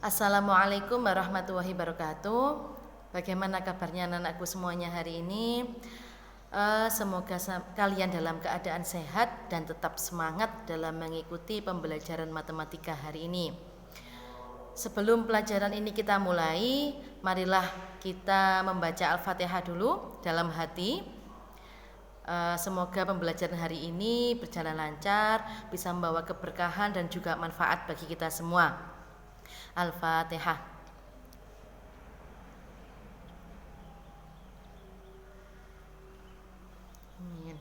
Assalamualaikum warahmatullahi wabarakatuh. Bagaimana kabarnya anak-anakku semuanya hari ini? Semoga kalian dalam keadaan sehat dan tetap semangat dalam mengikuti pembelajaran matematika hari ini. Sebelum pelajaran ini kita mulai, marilah kita membaca Al-Fatihah dulu dalam hati. Semoga pembelajaran hari ini berjalan lancar, bisa membawa keberkahan dan juga manfaat bagi kita semua. Al-Fatihah. Amin.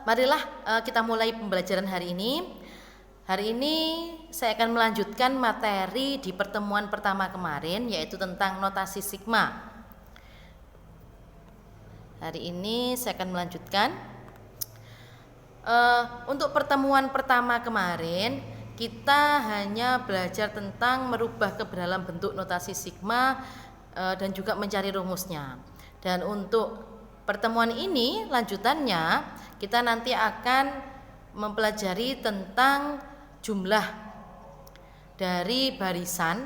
Marilah kita mulai pembelajaran hari ini. Hari ini saya akan melanjutkan materi di pertemuan pertama kemarin, yaitu tentang notasi sigma. Hari ini saya akan melanjutkan. Untuk pertemuan pertama kemarin kita hanya belajar tentang merubah ke dalam bentuk notasi sigma dan juga mencari rumusnya. Dan untuk pertemuan ini lanjutannya kita nanti akan mempelajari tentang jumlah dari barisan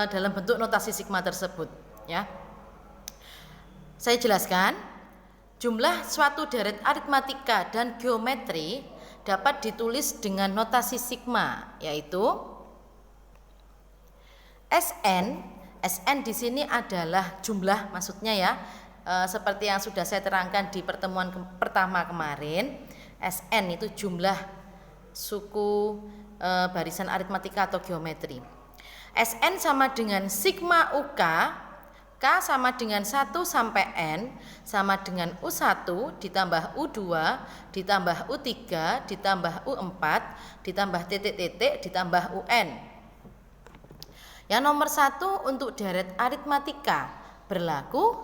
dalam bentuk notasi sigma tersebut, ya. Saya jelaskan, jumlah suatu deret aritmatika dan geometri dapat ditulis dengan notasi sigma, yaitu Sn. Sn di sini adalah jumlah, maksudnya ya, seperti yang sudah saya terangkan di pertemuan pertama kemarin. Sn itu jumlah suku barisan aritmatika atau geometri. Sn sama dengan sigma UK. K sama dengan 1 sampai N sama dengan U1 ditambah U2 ditambah U3 ditambah U4 ditambah titik-titik ditambah UN. Yang nomor 1 untuk deret aritmatika berlaku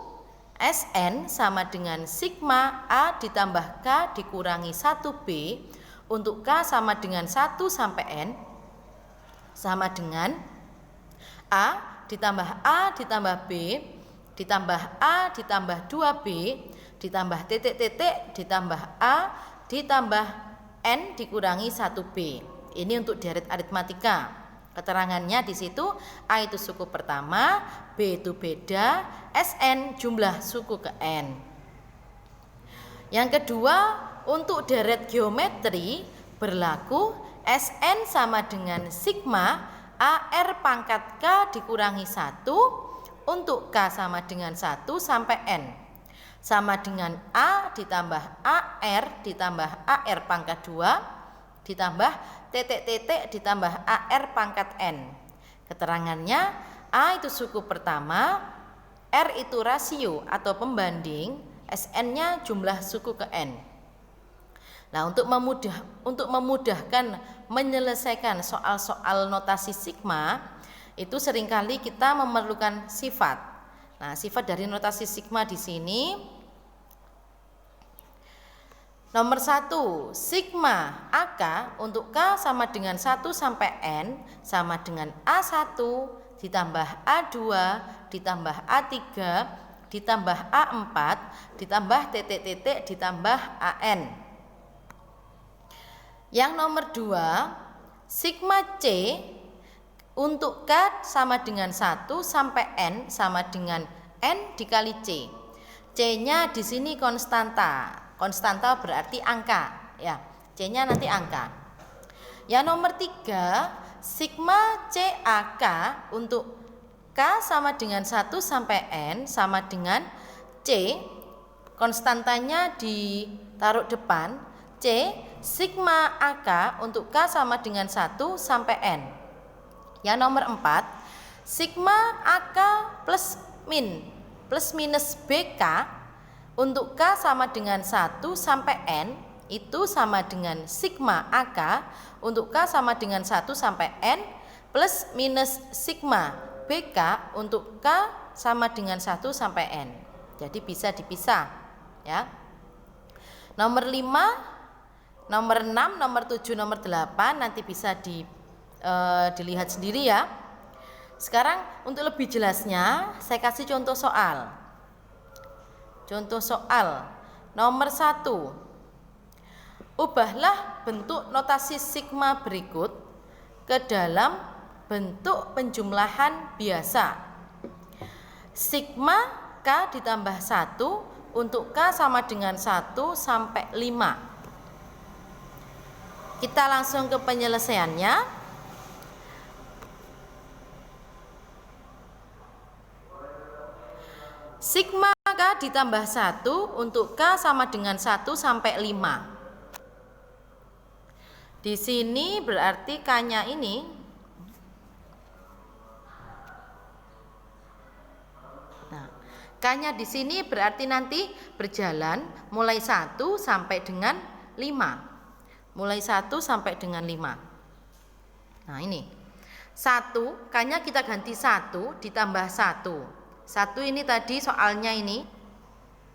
Sn sama dengan sigma A ditambah K dikurangi 1B. Untuk K sama dengan 1 sampai N sama dengan A ditambah A ditambah B ditambah A ditambah 2B ditambah titik-titik ditambah A ditambah N dikurangi 1B. Ini untuk deret aritmatika. Keterangannya di situ A itu suku pertama, B itu beda, Sn jumlah suku ke N. Yang kedua, untuk deret geometri berlaku Sn sama dengan sigma AR pangkat K dikurangi 1 untuk K sama dengan 1 sampai N sama dengan A ditambah AR ditambah AR pangkat 2 ditambah titik-titik ditambah AR pangkat N. Keterangannya A itu suku pertama, R itu rasio atau pembanding, Sn-nya jumlah suku ke N. Nah, untuk memudahkan menyelesaikan soal-soal notasi sigma, itu seringkali kita memerlukan sifat. Nah, sifat dari notasi sigma di sini nomor 1, sigma AK untuk K sama dengan 1 sampai N sama dengan A1 ditambah A2 ditambah A3 ditambah A4 ditambah titik-titik ditambah AN. Yang nomor 2, sigma C untuk K sama dengan 1 sampai N sama dengan N dikali C. C-nya di sini konstanta. Konstanta berarti angka, ya. C-nya nanti angka. Yang nomor 3, sigma CAK untuk K sama dengan 1 sampai N sama dengan C. Konstantanya ditaruh depan. C sigma AK untuk K sama dengan 1 sampai N. Yang nomor 4, sigma AK plus minus BK untuk K sama dengan 1 sampai N itu sama dengan sigma AK untuk K sama dengan 1 sampai N plus minus sigma BK untuk K sama dengan 1 sampai N. Jadi bisa dipisah, ya. Nomor 5, nomor 6, nomor 7, nomor 8 nanti bisa dilihat sendiri ya. Sekarang untuk lebih jelasnya saya kasih contoh soal. Contoh soal nomor 1. Ubahlah bentuk notasi sigma berikut ke dalam bentuk penjumlahan biasa. Sigma K ditambah 1 untuk K sama dengan 1 sampai 5. Kita langsung ke penyelesaiannya. Sigma K ditambah 1 untuk K sama dengan 1 sampai 5. Di sini berarti K-nya ini K-nya di sini berarti nanti berjalan mulai 1 sampai dengan 5. Mulai 1 sampai dengan 5. Nah, ini. 1, K-nya kita ganti 1 ditambah 1. 1 ini tadi soalnya ini.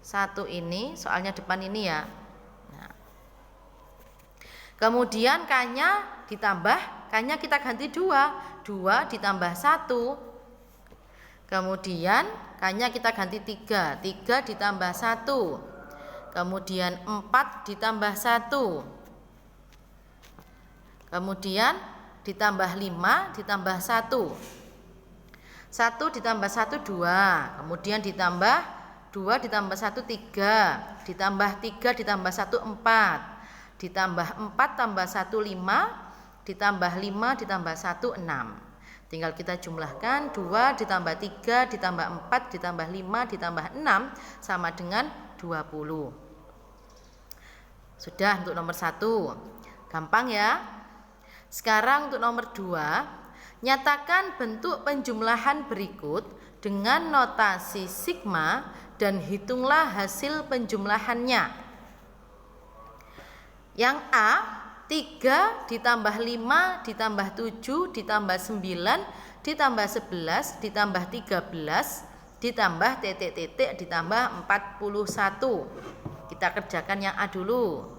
1 ini soalnya depan ini ya. Nah. Kemudian K-nya ditambah, K-nya kita ganti 2. 2 ditambah 1. Kemudian K-nya kita ganti 3. 3 ditambah 1. Kemudian 4 ditambah 1. Kemudian ditambah 5 ditambah 1. 1 ditambah 1 2. Kemudian ditambah 2 ditambah 1 3. Ditambah 3 ditambah 1 4. Ditambah 4 tambah 1 5. Ditambah 5 ditambah 1 6. Tinggal kita jumlahkan 2 ditambah 3 ditambah 4 ditambah 5 ditambah 6 sama dengan 20. Sudah untuk nomor 1. Gampang ya. Sekarang untuk nomor 2, nyatakan bentuk penjumlahan berikut dengan notasi sigma dan hitunglah hasil penjumlahannya. Yang A, 3 ditambah 5 ditambah 7 ditambah 9 ditambah 11 ditambah 13 ditambah titik-titik ditambah 41. Kita kerjakan yang A dulu.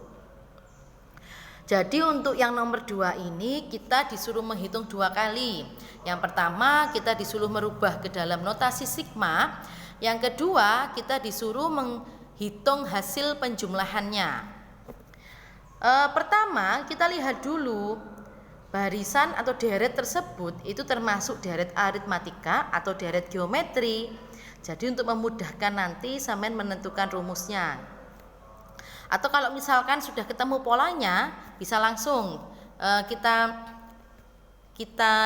Jadi untuk yang nomor 2 ini kita disuruh menghitung 2 kali. Yang pertama kita disuruh merubah ke dalam notasi sigma. Yang kedua kita disuruh menghitung hasil penjumlahannya. Pertama kita lihat dulu barisan atau deret tersebut itu termasuk deret aritmatika atau deret geometri. Jadi untuk memudahkan nanti sampean menentukan rumusnya. Atau kalau misalkan sudah ketemu polanya bisa langsung kita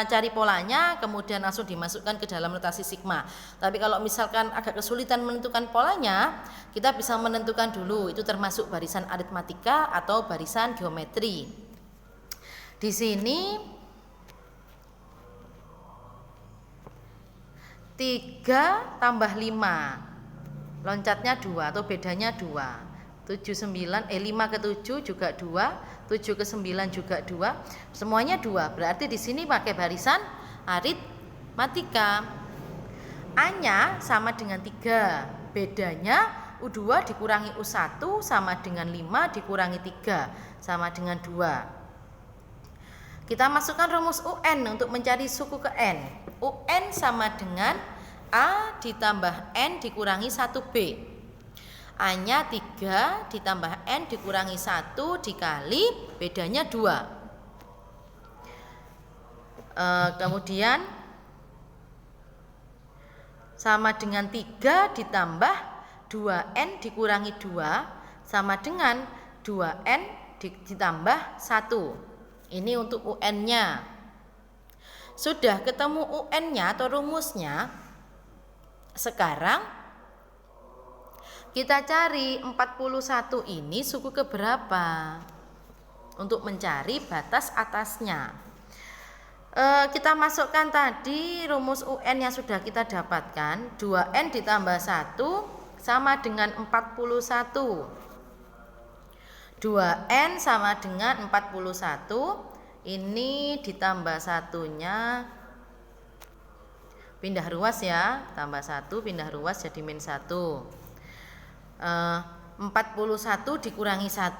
cari polanya kemudian langsung dimasukkan ke dalam notasi sigma. Tapi kalau misalkan agak kesulitan menentukan polanya, kita bisa menentukan dulu itu termasuk barisan aritmatika atau barisan geometri. Di sini 3 tambah 5 loncatnya 2 atau bedanya 2. 5 ke 7 juga 2, 7 ke 9 juga 2, semuanya 2. Berarti di sini pakai barisan aritmatika. A-nya sama dengan 3. Bedanya U2 dikurangi U1 sama dengan 5 dikurangi 3 sama dengan 2. Kita masukkan rumus UN untuk mencari suku ke N. UN sama dengan A ditambah N dikurangi 1B. A-nya 3 ditambah N dikurangi 1 dikali bedanya 2. Kemudian sama dengan 3 ditambah 2N dikurangi 2 sama dengan 2N ditambah 1. Ini untuk UN-nya. Sudah ketemu UN-nya atau rumusnya. Sekarang kita cari 41 ini suku keberapa untuk mencari batas atasnya. Kita masukkan tadi rumus UN yang sudah kita dapatkan. 2N ditambah 1 sama dengan 41. 2N sama dengan 41. Ini ditambah satunya pindah ruas ya. Tambah 1 pindah ruas jadi min 1. 41 dikurangi 1.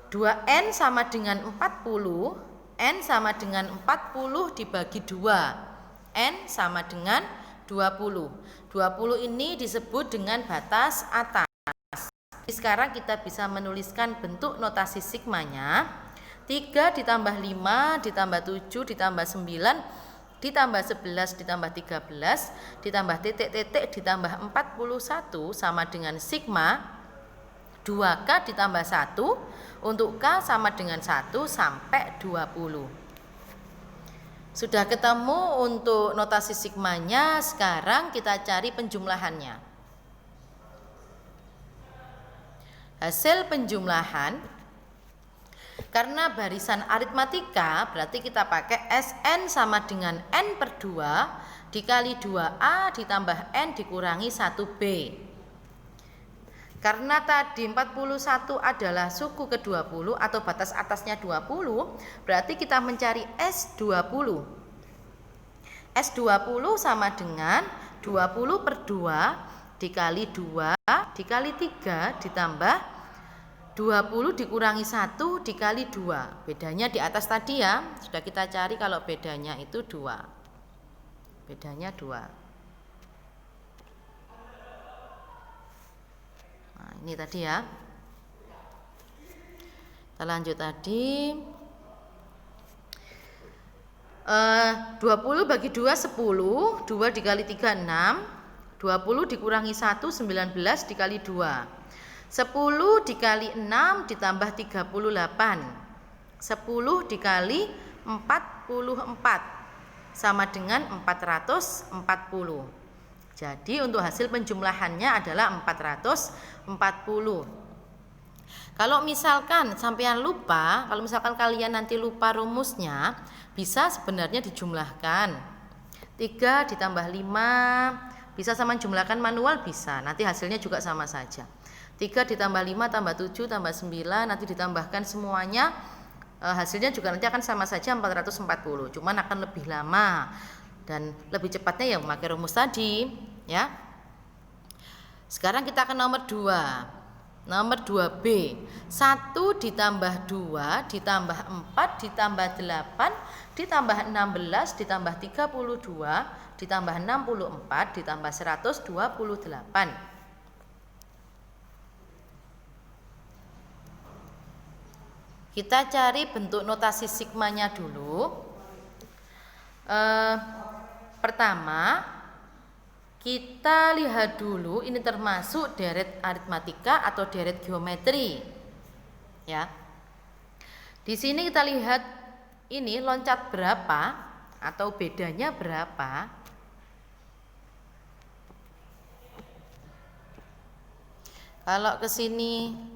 2N sama dengan 40. N sama dengan 40 dibagi 2. N sama dengan 20. 20 ini disebut dengan batas atas. Sekarang kita bisa menuliskan bentuk notasi sigmanya. 3 ditambah 5 ditambah 7 ditambah 9 ditambah 11 ditambah 13 ditambah titik-titik ditambah 41 sama dengan sigma 2K ditambah 1 untuk K sama dengan 1 sampai 20. Sudah ketemu untuk notasi sigmanya, sekarang kita cari penjumlahannya. Hasil penjumlahan, karena barisan aritmatika berarti kita pakai Sn sama dengan N per 2 dikali 2A ditambah N dikurangi 1B. Karena tadi 41 adalah suku ke-20 atau batas atasnya 20, berarti kita mencari S20. S20 sama dengan 20 per 2 dikali 2 dikali 3 ditambah 20 dikurangi 1 dikali 2. Bedanya di atas tadi ya, sudah kita cari kalau bedanya itu 2. Bedanya 2. Nah, ini tadi ya. Kita lanjut tadi. 20 bagi 2 10, 2 dikali 3 6, 20 dikurangi 1 19 dikali 2. 10 dikali 6 ditambah 38. 10 dikali 44 sama dengan 440. Jadi untuk hasil penjumlahannya adalah 440. Kalau misalkan sampean lupa, kalau misalkan kalian nanti lupa rumusnya, bisa sebenarnya dijumlahkan. 3 ditambah 5, bisa sama jumlahkan manual bisa, nanti hasilnya juga sama saja. 3 ditambah 5 tambah 7 tambah 9, nanti ditambahkan semuanya, hasilnya juga nanti akan sama saja 440, cuman akan lebih lama dan lebih cepatnya ya memakai rumus tadi ya. Sekarang kita ke nomor 2. Nomor 2B, 1 ditambah 2 ditambah 4 ditambah 8 ditambah 16 ditambah 32 ditambah 64 ditambah 128. Kita cari bentuk notasi sigmanya dulu. Pertama, kita lihat dulu ini termasuk deret aritmatika atau deret geometri. Ya. Di sini kita lihat ini loncat berapa atau bedanya berapa. Kalau ke sini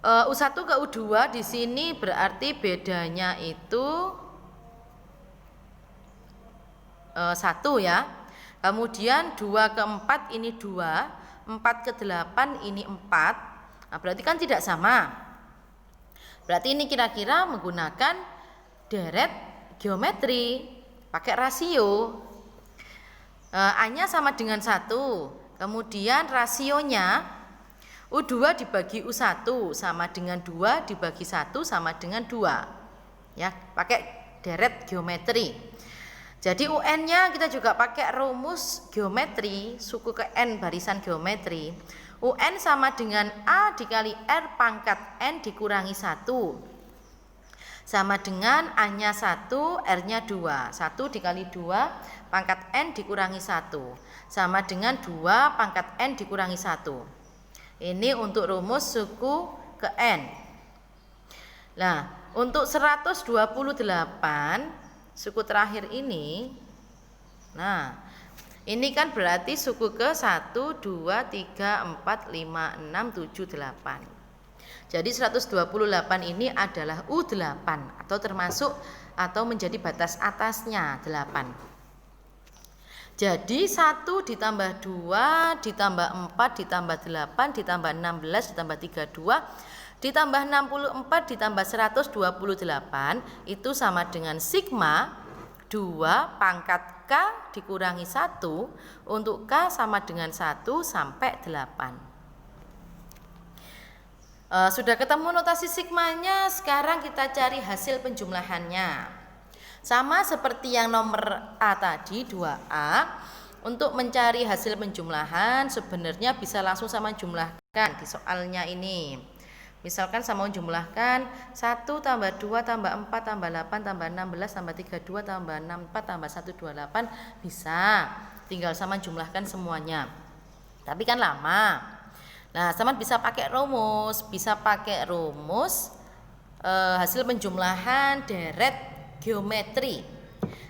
U1 ke U2 di sini berarti bedanya itu 1 ya. Kemudian 2 ke 4 ini 2, 4 ke 8 ini 4. Nah, berarti kan tidak sama. Berarti ini kira-kira menggunakan deret geometri, pakai rasio. A-nya sama dengan 1. Kemudian rasionya U2 dibagi U1 sama dengan 2 dibagi 1 sama dengan 2. Ya, pakai deret geometri. Jadi UN-nya kita juga pakai rumus geometri, suku ke N barisan geometri. UN sama dengan A dikali R pangkat N dikurangi 1. Sama dengan A-nya 1, R-nya 2. 1 dikali 2 pangkat N dikurangi 1. Sama dengan 2 pangkat N dikurangi 1. Ini untuk rumus suku ke N. Nah, untuk 128 suku terakhir ini, nah ini kan berarti suku ke 1, 2, 3, 4, 5, 6, 7, 8. Jadi 128 ini adalah U8 atau termasuk atau menjadi batas atasnya 8. Jadi 1 ditambah 2 ditambah 4 ditambah 8 ditambah 16 ditambah 32 ditambah 64 ditambah 128 itu sama dengan sigma 2 pangkat K dikurangi 1 untuk K sama dengan 1 sampai 8. Sudah ketemu notasi sigmanya, sekarang kita cari hasil penjumlahannya. Sama seperti yang nomor A tadi 2A, untuk mencari hasil penjumlahan sebenarnya bisa langsung sama jumlahkan di soalnya ini. Misalkan sama menjumlahkan 1 tambah 2 tambah 4 tambah 8 tambah 16 tambah 32 tambah 64 tambah 128 bisa. Tinggal sama jumlahkan semuanya. Tapi kan lama. Nah, sama bisa pakai rumus, hasil penjumlahan deret geometri.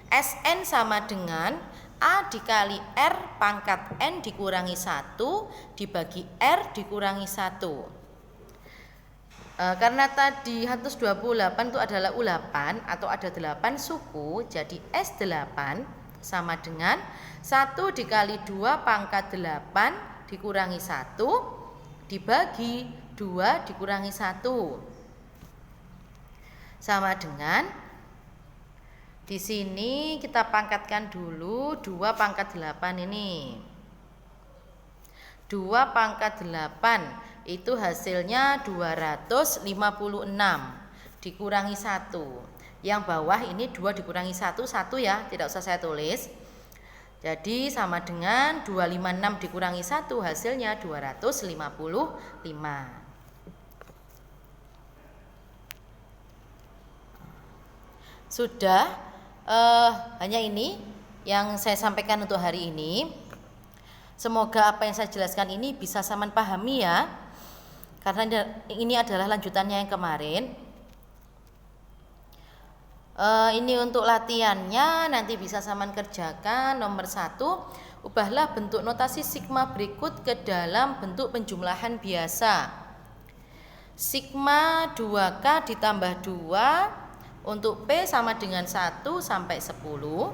Sn sama dengan A dikali R pangkat N dikurangi 1 dibagi R dikurangi 1. Karena tadi 128 itu adalah U8 atau ada 8 suku, jadi S8 sama dengan 1 dikali 2 pangkat 8 dikurangi 1 dibagi 2 dikurangi 1. Sama dengan di sini kita pangkatkan dulu 2 pangkat 8 ini. 2 pangkat 8 itu hasilnya 256 dikurangi 1. Yang bawah ini 2 dikurangi 1 ya, tidak usah saya tulis. Jadi sama dengan 256 dikurangi 1 hasilnya 255. Sudah, hanya ini yang saya sampaikan untuk hari ini. Semoga apa yang saya jelaskan ini bisa saman pahami ya. Karena ini adalah lanjutannya yang kemarin. Ini untuk latihannya nanti bisa saman kerjakan. Nomor 1, ubahlah bentuk notasi sigma berikut ke dalam bentuk penjumlahan biasa. Sigma 2K ditambah 2 untuk P sama dengan 1 sampai 10.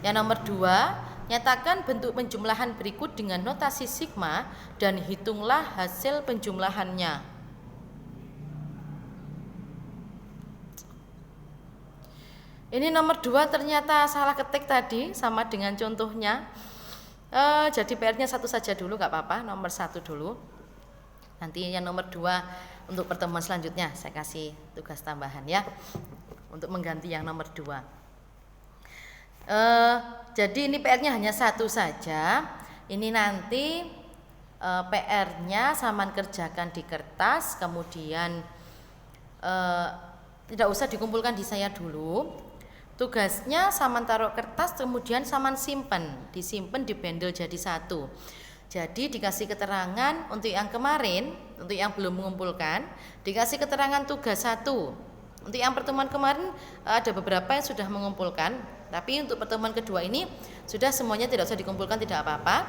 Yang nomor 2, nyatakan bentuk penjumlahan berikut dengan notasi sigma dan hitunglah hasil penjumlahannya. Ini nomor 2 ternyata salah ketik tadi sama dengan contohnya. Jadi PR-nya 1 saja dulu, gak apa-apa, nomor 1 dulu. Nanti yang nomor 2 untuk pertemuan selanjutnya saya kasih tugas tambahan ya, untuk mengganti yang nomor 2. Jadi ini PR-nya hanya 1 saja. Ini nanti PR-nya saman kerjakan di kertas, kemudian tidak usah dikumpulkan di saya dulu. Tugasnya saman taruh kertas, kemudian saman disimpan di bendel jadi 1. Jadi dikasih keterangan untuk yang kemarin, untuk yang belum mengumpulkan, dikasih keterangan tugas 1. Untuk yang pertemuan kemarin ada beberapa yang sudah mengumpulkan, tapi untuk pertemuan kedua ini sudah semuanya, tidak usah dikumpulkan, tidak apa-apa.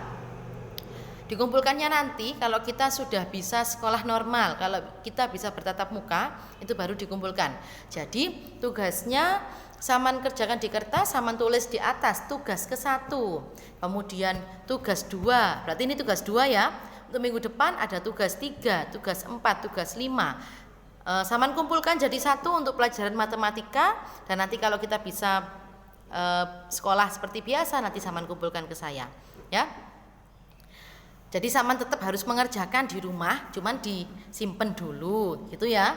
Dikumpulkannya nanti kalau kita sudah bisa sekolah normal, kalau kita bisa bertatap muka, itu baru dikumpulkan. Jadi tugasnya saman kerjakan di kertas, saman tulis di atas tugas ke-1, kemudian tugas 2, berarti ini tugas 2 ya. Untuk minggu depan ada tugas 3, tugas 4, tugas 5. Saman kumpulkan jadi 1 untuk pelajaran matematika, dan nanti kalau kita bisa sekolah seperti biasa nanti saman kumpulkan ke saya ya. Jadi saman tetap harus mengerjakan di rumah, cuman disimpan dulu gitu ya.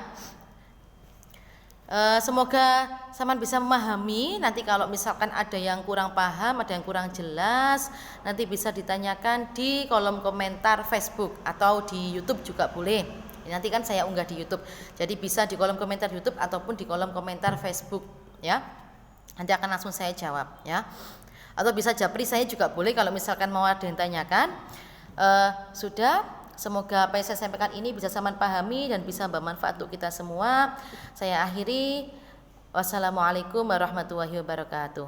Semoga saman bisa memahami. Nanti kalau misalkan ada yang kurang paham, ada yang kurang jelas, nanti bisa ditanyakan di kolom komentar Facebook atau di YouTube juga boleh. Nanti kan saya unggah di YouTube, jadi bisa di kolom komentar YouTube ataupun di kolom komentar Facebook ya. Nanti akan langsung saya jawab ya. Atau bisa japri saya juga boleh kalau misalkan mau ada yang tanyakan. Sudah, semoga apa yang saya sampaikan ini bisa saman pahami dan bisa bermanfaat untuk kita semua. Saya akhiri. Wassalamualaikum warahmatullahi wabarakatuh.